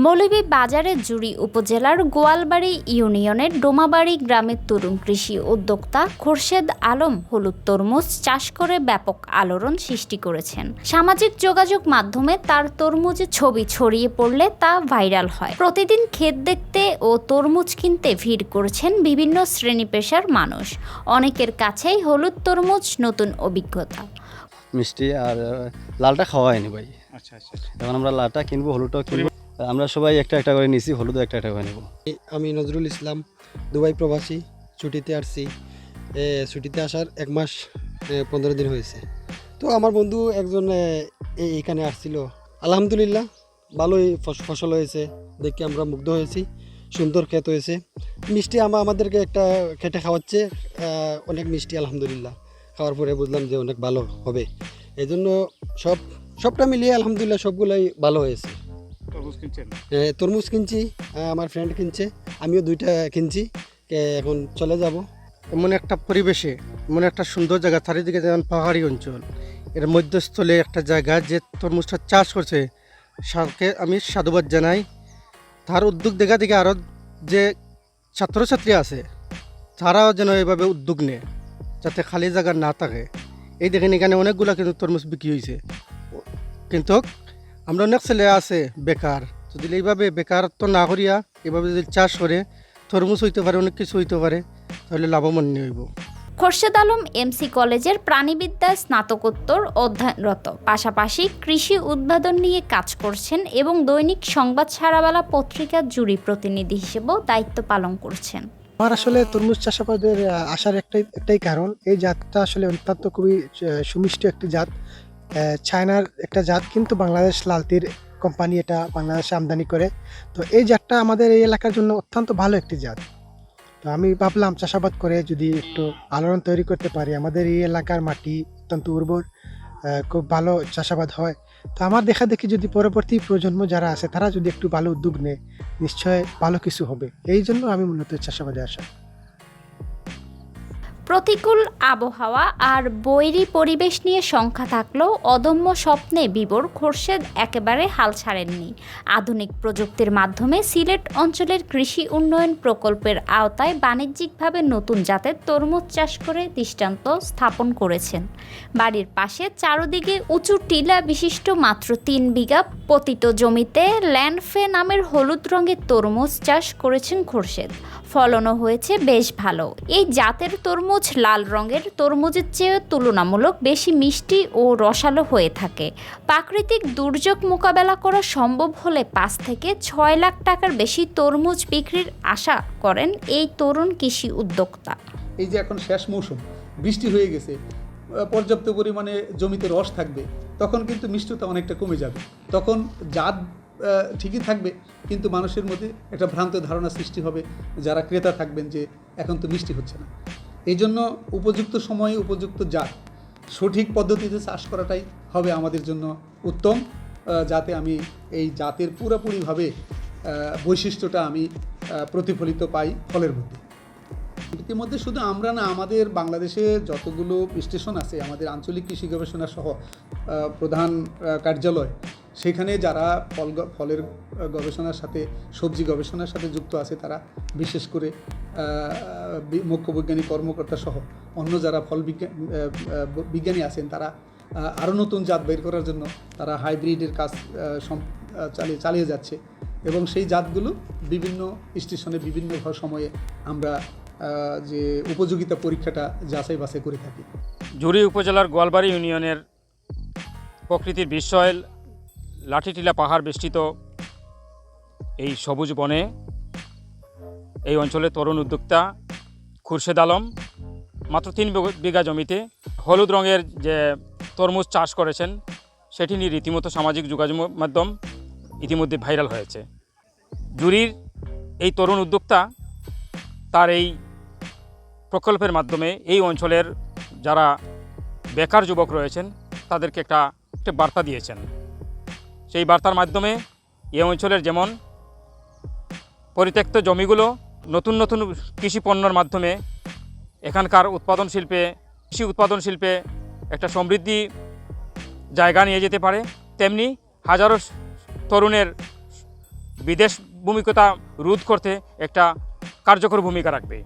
মৌলভীবাজারের জুড়ি উপজেলার গোয়ালবাড়ি ইউনিয়নের ডোমাবাড়ি গ্রামের তরুণ কৃষি উদ্যোক্তা খোরশেদ আলম হলুদ তরমুজ চাষ করে ব্যাপক আলোড়ন সৃষ্টি করেছেন। সামাজিক যোগাযোগ মাধ্যমে তার তরমুজের ছবি ছড়িয়ে পড়লে তা ভাইরাল হয়। প্রতিদিন ক্ষেত দেখতে ও তরমুজ কিনতে ভিড় করেছেন বিভিন্ন শ্রেণী পেশার মানুষ। অনেকের কাছেই হলুদ তরমুজ নতুন অভিজ্ঞতা। মিষ্টি আর লালটা খাওয়া হয়নি ভাই। আচ্ছা। এখন আমরা লালটা কিনবো, হলুদটাও কিনবো। আমরা সবাই একটা একটা করে নিছি, হলুদও একটা একটা করে নেবো। আমি নজরুল ইসলাম, দুবাই প্রবাসী, ছুটিতে আসছি। ছুটিতে আসার 1 মাস 15 দিন হয়েছে। তো আমার বন্ধু একজন এখানে আসছিল। আলহামদুলিল্লাহ ভালোই ফসল হয়েছে, দেখে আমরা মুগ্ধ হয়েছি। সুন্দর ক্ষেত হয়েছে, মিষ্টি আমাদেরকে একটা খেটে খাওয়াচ্ছে, অনেক মিষ্টি। আলহামদুলিল্লাহ খাওয়ার পরে বুঝলাম যে অনেক ভালো হবে। এই জন্য সবটা মিলিয়ে আলহামদুলিল্লাহ সবগুলোই ভালো হয়েছে। তরমুজ কিনছি, আমার ফ্রেন্ড কিনছে, আমিও 2টা কিনছি। এখন চলে যাব। এমন একটা পরিবেশে, এমন একটা সুন্দর জায়গা, চারিদিকে যেমন পাহাড়ি অঞ্চল, এর মধ্যস্থলে একটা জায়গা যে তরমুজটা চাষ করছে, সরকারকে আমি সাধুবাদ জানাই। তার উদ্যোগ দেখা দেখে আরও যে ছাত্রছাত্রী আছে তারাও যেন এভাবে উদ্যোগ নেয়, যাতে খালি জায়গা না থাকে। এই দেখেন এখানে অনেকগুলো কিন্তু তরমুজ বিক্রি হয়েছে, কিন্তু আমরা অনেক ছেলে আছে বেকার। যদি এইভাবে বেকারত্ব না করিয়া এভাবে যদি চাষ করে তরমুজ হইতে পারে, অনেক কিছু হইতে পারে, তাহলে লাভবান হইব। খোরশেদ আলম এমসি কলেজের প্রাণীবিদ্যা স্নাতকোত্তর অধ্যয়নরত, পাশাপাশি কৃষি উদ্ভাবন নিয়ে কাজ করছেন এবং দৈনিক সংবাদ সারাবেলা পত্রিকার জুরি প্রতিনিধি হিসেবেও দায়িত্ব পালন করছেন। আমার আসলে তরমুজ চাষাবাদের আসার একটাই কারণ, এই জাতটা আসলে অত্যন্ত খুবই সুমিষ্ট একটি জাত। চায়নার একটা জাত, কিন্তু বাংলাদেশ লালতির কোম্পানি এটা বাংলাদেশে আমদানি করে। তো এই জাতটা আমাদের এই এলাকার জন্য অত্যন্ত ভালো একটি জাত। তো আমি ভাবলাম চাষাবাদ করে যদি একটু আলোড়ন তৈরি করতে পারি। আমাদের এই এলাকার মাটি অত্যন্ত উর্বর, খুব ভালো চাষাবাদ হয়। তো আমার দেখা দেখি যদি পরবর্তী প্রজন্ম যারা আছে তারা যদি একটু ভালো উদ্যোগ নেয়, নিশ্চয় ভালো কিছু হবে। এই জন্য আমি মূলত চাষাবাদে আসা। প্রতিকূল আবহাওয়া আর বৈরী পরিবেশ নিয়ে শঙ্কা থাকলেও অদম্য স্বপ্নে বিভোর খোরশেদ একেবারে হাল ছাড়েননি। আধুনিক প্রযুক্তির মাধ্যমে সিলেট অঞ্চলের কৃষি উন্নয়ন প্রকল্পের আওতায় বাণিজ্যিকভাবে নতুন জাতের তরমুজ চাষ করে দৃষ্টান্ত স্থাপন করেছেন। বাড়ির পাশে চারদিকে উঁচু টিলা বিশিষ্ট মাত্র 3 বিঘা পতিত জমিতে ল্যান্ডফে নামের হলুদ রঙের তরমুজ চাষ করেছেন খোরশেদ। ফলনও হয়েছে বেশ ভালো। এই জাতের তরমুজ লাল রঙের তরমুজের চেয়ে তুলনামূলক বেশি মিষ্টি ও রসালো হয়ে থাকে। প্রাকৃতিক দুর্যোগ মোকাবেলা করা সম্ভব হলে 5 থেকে 6 লাখ টাকার বেশি তরমুজ বিক্রির আশা করেন এই তরুণ কৃষি উদ্যোক্তা। এই যে এখন শেষ মৌসুম, বৃষ্টি হয়ে গেছে, পর্যাপ্ত পরিমাণে জমিতে রস থাকবে, তখন কিন্তু মিষ্টতা অনেকটা কমে যাবে। তখন জাত ঠিকই থাকবে, কিন্তু মানুষের মধ্যে একটা ভ্রান্ত ধারণা সৃষ্টি হবে, যারা ক্রেতা থাকবেন যে এখন তো মিষ্টি হচ্ছে না। এই জন্য উপযুক্ত সময়ে উপযুক্ত জাত, সঠিক পদ্ধতিতে চাষ করাটাই হবে আমাদের জন্য উত্তম, যাতে আমি এই জাতের পুরোপুরিভাবে বৈশিষ্ট্যটা আমি প্রতিফলিত পাই ফলের মধ্যে। ইতিমধ্যে শুধু আমরা না, আমাদের বাংলাদেশে যতগুলো স্টেশন আছে, আমাদের আঞ্চলিক কৃষি গবেষণা সহ প্রধান কার্যালয়, সেখানে যারা ফলের গবেষণার সাথে, সবজি গবেষণার সাথে যুক্ত আছে, তারা বিশেষ করে মুখ্য বৈজ্ঞানিক কর্মকর্তা সহ অন্য যারা ফল বিজ্ঞানী আছেন, তারা আরও নতুন জাত বের করার জন্য তারা হাইব্রিডের কাজ চালিয়ে যাচ্ছে, এবং সেই জাতগুলো বিভিন্ন স্টেশনে বিভিন্ন সময়ে আমরা যে উপযোগিতা পরীক্ষাটা যাচাই বাছাই করে থাকি। জুরি উপজেলার গোয়ালবাড়ি ইউনিয়নের প্রকৃতির বিস্ময় লাঠিটিলা পাহাড় বেষ্টিত এই সবুজ বনে এই অঞ্চলের তরুণ উদ্যোক্তা খোরশেদ আলম মাত্র 3 বিঘা জমিতে হলুদ রঙের যে তরমুজ চাষ করেছেন, সেটি নিয়ে রীতিমতো সামাজিক যোগাযোগ মাধ্যম ইতিমধ্যে ভাইরাল হয়েছে। জুরির এই তরুণ উদ্যোক্তা তার এই প্রকল্পের মাধ্যমে এই অঞ্চলের যারা বেকার যুবক রয়েছেন তাদেরকে একটা বার্তা দিয়েছেন। সেই বার্তার মাধ্যমে এই অঞ্চলের যেমন পরিত্যক্ত জমিগুলো নতুন নতুন কৃষি পণ্যের মাধ্যমে এখানকার কৃষি উৎপাদন শিল্পে একটা সমৃদ্ধি জায়গা নিয়ে যেতে পারে, তেমনি হাজারো তরুণের বিদেশ ভূমিকতা রোধ করতে একটা কার্যকর ভূমিকা রাখবে।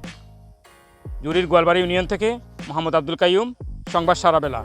জুরির গোয়ালবাড়ি ইউনিয়ন থেকে মোহাম্মদ আব্দুল কাইয়ুম, সংবাদ সারাবেলা।